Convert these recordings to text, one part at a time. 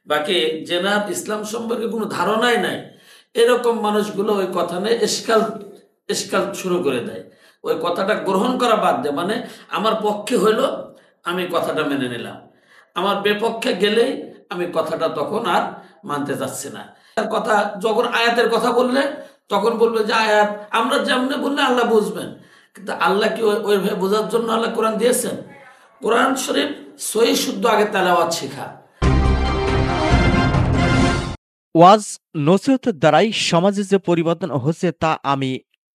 বাকি জেনার ইসলাম সম্পর্কে কোনো ধারণাই নাই, এরকম মানুষগুলো ওই কথা নিয়ে এসকাল শুরু করে দেয়। ওই কথাটা গ্রহণ করা বাদ দেয়, মানে আমার পক্ষে হইলো আমি কথাটা মেনে নিলাম, আমার বিপক্ষে গেলেই আমি কথাটা তখন আর মানতে চাচ্ছি না। কথা যখন আয়াতের কথা বললে তখন বলবে যে আয়াত আমরা যেমনি বললে আল্লাহ বুঝবেন, কিন্তু আল্লাহ কি ওইভাবে বোঝার জন্য আল্লাহ কোরআন দিয়েছেন? কোরআন শরীফ সহি শুদ্ধ আগে তেলাওয়াত শেখা। ওয়াজ নসিহতের দ্বারাই সমাজে যে পরিবর্তন হচ্ছে তা আমি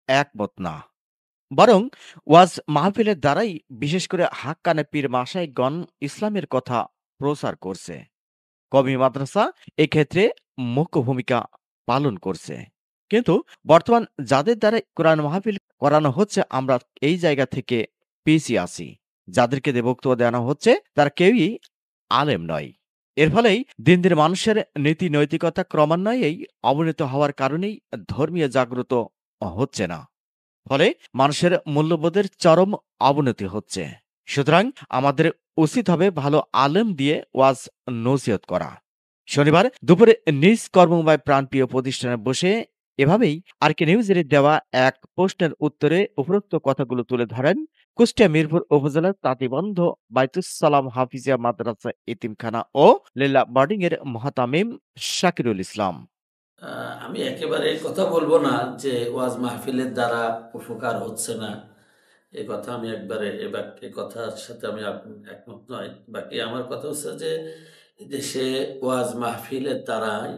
একমত না, বরং ওয়াজ মাহফিলের দ্বারাই বিশেষ করে হাক্কানে পীর মাশায়েখগণ ইসলামের কথা প্রচার করছে। কওমি মাদ্রাসা এক্ষেত্রে মুখ্য ভূমিকা পালন করছে। কিন্তু বর্তমান যাদের দ্বারা কোরআন মাহফিল করানো হচ্ছে, আমরা এই জায়গা থেকে পিছিয়ে আছি। যাদেরকে দিয়ে বক্তব্য দেওয়ানো হচ্ছে তারা কেউই আলেম নয়। এর ফলেই দিন দিন মানুষের নীতি নৈতিকতা ক্রমান্বয়েই অবনতি হওয়ার কারণেই ধর্মীয় জাগ্রত হচ্ছে না। ফলে মানুষের মূল্যবোধের চরম অবনতি হচ্ছে। সুতরাং আমাদের উচিত হবে ভালো আলেম দিয়ে ওয়াজ নসিহত করা। শনিবার দুপুরে নিজ কর্মময় প্রাণপ্রিয় প্রতিষ্ঠানে বসে এভাবেই আরকে নিউজের দেওয়া এক প্রশ্নের উত্তরে উপরোক্ত কথাগুলো তুলে ধরেন কুষ্টিয়া মিরপুর উপজেলার তাঁতিবন্ধ বাইতুস সালাম হাফিজিয়া মাদ্রাসা এতিমখানা ও লীলা বোর্ডিং এর মহাতামিম শাকিরুল ইসলাম। আমি একেবারে এই কথা বলবো না যে ওয়াজ মাহফিলের দ্বারা উপকার হচ্ছে না, এই কথা আমি একবারে এই কথার সাথে আমি একমত নয়। বাকি আমার কথা হচ্ছে যে দেশে ওয়াজ মাহফিলের দ্বারাই,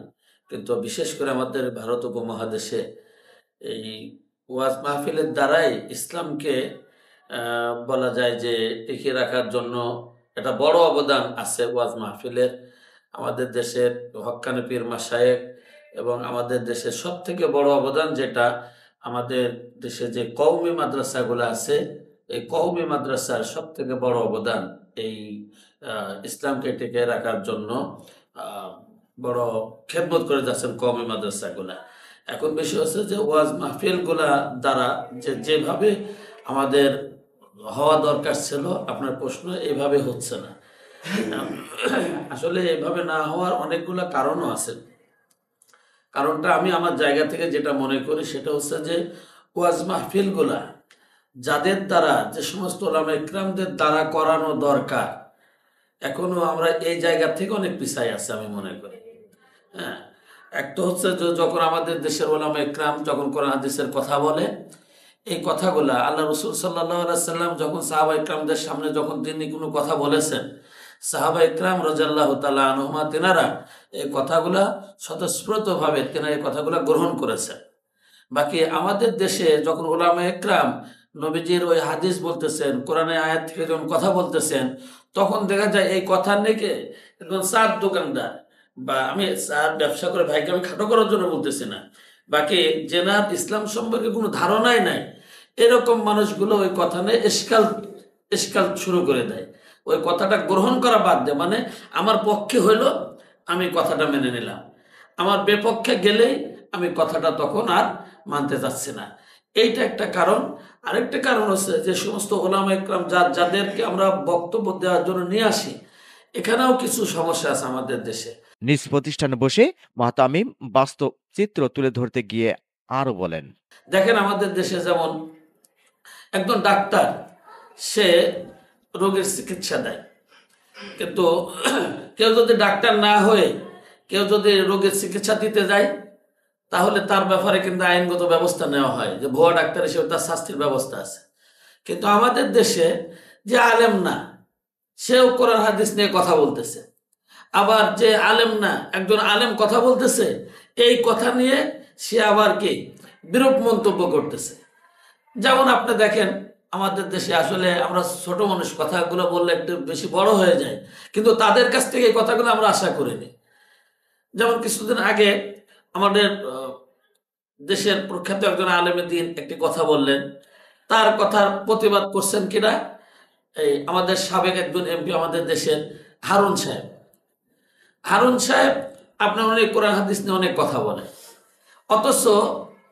কিন্তু বিশেষ করে আমাদের ভারত উপমহাদেশে এই ওয়াজ মাহফিলের দ্বারাই ইসলামকে বলা যায় যে টিকিয়ে রাখার জন্য একটা বড় অবদান আছে ওয়াজ মাহফিলের। আমাদের দেশের হক্কানি পীর মাশায়েখ এবং আমাদের দেশের সব থেকে বড় অবদান যেটা, আমাদের দেশে যে কওমি মাদ্রাসাগুলো আছে, এই কওমি মাদ্রাসার সব থেকে বড় অবদান এই ইসলামকে টিকে রাখার জন্য বড় খেদমত করে যাচ্ছেন কওমি মাদ্রাসাগুলা। এখন বিষয় হচ্ছে যে ওয়াজ মাহফিলগুলা দ্বারা যেভাবে আমাদের হওয়া দরকার ছিল, আপনার প্রশ্ন এইভাবে হচ্ছে না। আসলে এইভাবে না হওয়ার অনেকগুলো কারণও আছে। কারণটা আমি আমার জায়গা থেকে যেটা মনে করি সেটা হচ্ছে যে ওয়াজ মাহফিলগুলা যাদের দ্বারা, যে সমস্ত ওলামা ইকরামদের দ্বারা করানো দরকার, এখনো আমরা এই জায়গা থেকে অনেক পিছাই আছে আমি মনে করি। হ্যাঁ, একটা হচ্ছে যে যখন আমাদের দেশের ওলামা ইকরাম যখন কোরআন হাদিসের কথা বলে, এই কথাগুলা আল্লাহ রসুল সাল্লাহ সাল্লাম যখন সাহাবা ইকরামদের সামনে যখন তিনি কোনো কথা বলেছেন, সাহাবা ইকরাম রাদিয়াল্লাহু তাআলা আনহুমা তেনারা এই কথাগুলা স্বতঃস্ফূর্তভাবে তেনারা এই কথাগুলা গ্রহণ করেছেন। বাকি আমাদের দেশে যখন ওলামা ইকরাম নবীজির ওই হাদিস বলতেছেন, কোরআনের আয়াত থেকে যখন কথা বলতেছেন, তখন দেখা যায় এই কথা নিয়ে একজন চার দোকানদার, বা আমি চার ব্যবসা করে ভাইকে আমি খাটো করার জন্য বলতেছি না, বাকি জেনার ইসলাম সম্পর্কে কোনো ধারণাই নাই, এরকম মানুষগুলো ওই কথা নিয়ে এসকাল শুরু করে দেয়। ওই কথাটা গ্রহণ করা বাদ দেয়, মানে আমার পক্ষে হইলো আমি কথাটা মেনে নিলাম, আমার বিপক্ষে গেলেই আমি কথাটা তখন আর মানতে চাচ্ছি না। এইটা একটা কারণ। আরেকটা কারণ হচ্ছে যে সমস্ত ওলামা ইকরাম যাদেরকে আমরা বক্তব্য দেওয়ার জন্য নিয়ে আসি, এখানেও কিছু সমস্যা আছে আমাদের দেশে। নিজ প্রতিষ্ঠানে বসে মহাতামিম বাস্তব চিত্র তুলে ধরতে গিয়ে আরো বলেন, দেখেন আমাদের দেশে যেমন একজন ডাক্তার, সে রোগের চিকিৎসা দেয়, কিন্তু কেউ যদি ডাক্তার না হয়ে কেউ যদি রোগের চিকিৎসা দিতে যায়, তাহলে তার ব্যাপারে কিন্তু আইনগত ব্যবস্থা নেওয়া হয়, যে ভুয়া ডাক্তার হিসেবে তার শাস্তির ব্যবস্থা আছে। কিন্তু আমাদের দেশে যে আলেম না, সেও কোরআন হাদিস নিয়ে কথা বলতেছে, আবার যে আলেম না একজন আলেম কথা বলতেছে, এই কথা নিয়ে সে আবার কি বিরূপ মন্তব্য করতেছে। যেমন আপনি দেখেন আমাদের দেশে আসলে আমরা ছোট মানুষ, কথাগুলো বললে একটু বেশি বড় হয়ে যায়, কিন্তু তাদের কাছ থেকে এই কথাগুলো আমরা আশা করিনি। যেমন কিছুদিন আগে আমাদের দেশের প্রখ্যাত একজন আলেমে দ্বীন একটি কথা বললেন, তার কথার প্রতিবাদ করছেন কিনা এই আমাদের সাবেক একজন এমপি আমাদের দেশের হারুন সাহেব। হারুন সাহেব আপনার অনেক কোরআন হাদিস নিয়ে অনেক কথা বলে, অথচ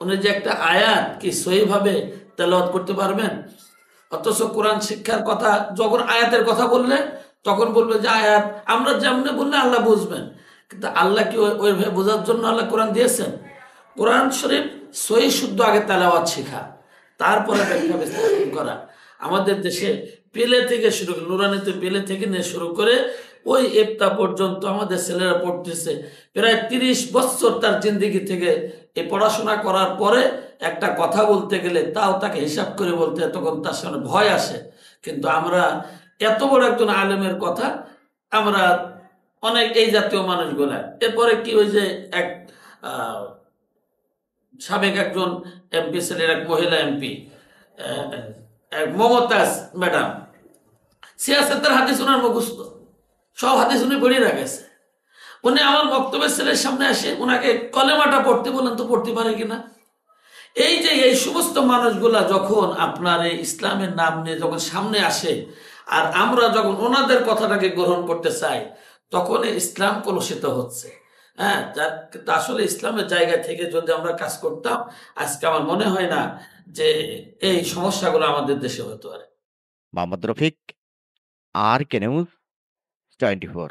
উনি যে একটা আয়াত কি সহিভাবে তেলাওয়াত করতে পারবেন? অথচ কোরআন শিক্ষার কথা যখন আয়াতের কথা বললে তখন বলবে যে আয়াত আমরা যেমনি বললে আল্লাহ বুঝবেন, কিন্তু আল্লাহ কি ওইভাবে বোঝার জন্য আল্লাহ কোরআন দিয়েছেন? কোরআন শরীফ সহি শুদ্ধ আগে তেলাওয়াত শেখা, তারপরে ব্যাখ্যা বিশ্লেষণ করা। আমাদের দেশে পেলে থেকে শুরু করে, নুরানিতে পেলে থেকে নিয়ে শুরু করে ওই ইফতা পর্যন্ত আমাদের ছেলেরা পড়তেছে। প্রায় 30 বছর তার জিন্দিগি থেকে এই পড়াশোনা করার পরে একটা কথা বলতে গেলে তাও তাকে হিসাব করে বলতে তখন তার সামনে ভয় আসে। কিন্তু আমরা এত বড় একজন আলেমের কথা আমরা অনেক এই জাতীয় মানুষগুলা, এরপরে কি ওই যে এক সাবেক একজন এমপি ছিলেন, এক মহিলা এমপি মমতাজ ম্যাডাম, সিয়াসতের হাদিস ওনার মুখস্থ, সব হাদিস উনি পড়ে রাখেছে। উনি আমার বক্তব্যের ছেলের সামনে আসে, ওনাকে কলেমাটা পড়তে বলেন তো পড়তে পারে কিনা। এই যে এই সমস্ত মানুষগুলা যখন আপনার এই ইসলামের নাম নিয়ে যখন সামনে আসে, আর আমরা যখন ওনাদের কথাটাকে গ্রহণ করতে চাই, তখন ইসলাম কলুষিত হচ্ছে। হ্যাঁ, আসলে ইসলামের জায়গা থেকে যদি আমরা কাজ করতাম, আজকে আমার মনে হয় না যে এই সমস্যাগুলো আমাদের দেশে হতে পারে। Mohammad Rafiq, RK News 24।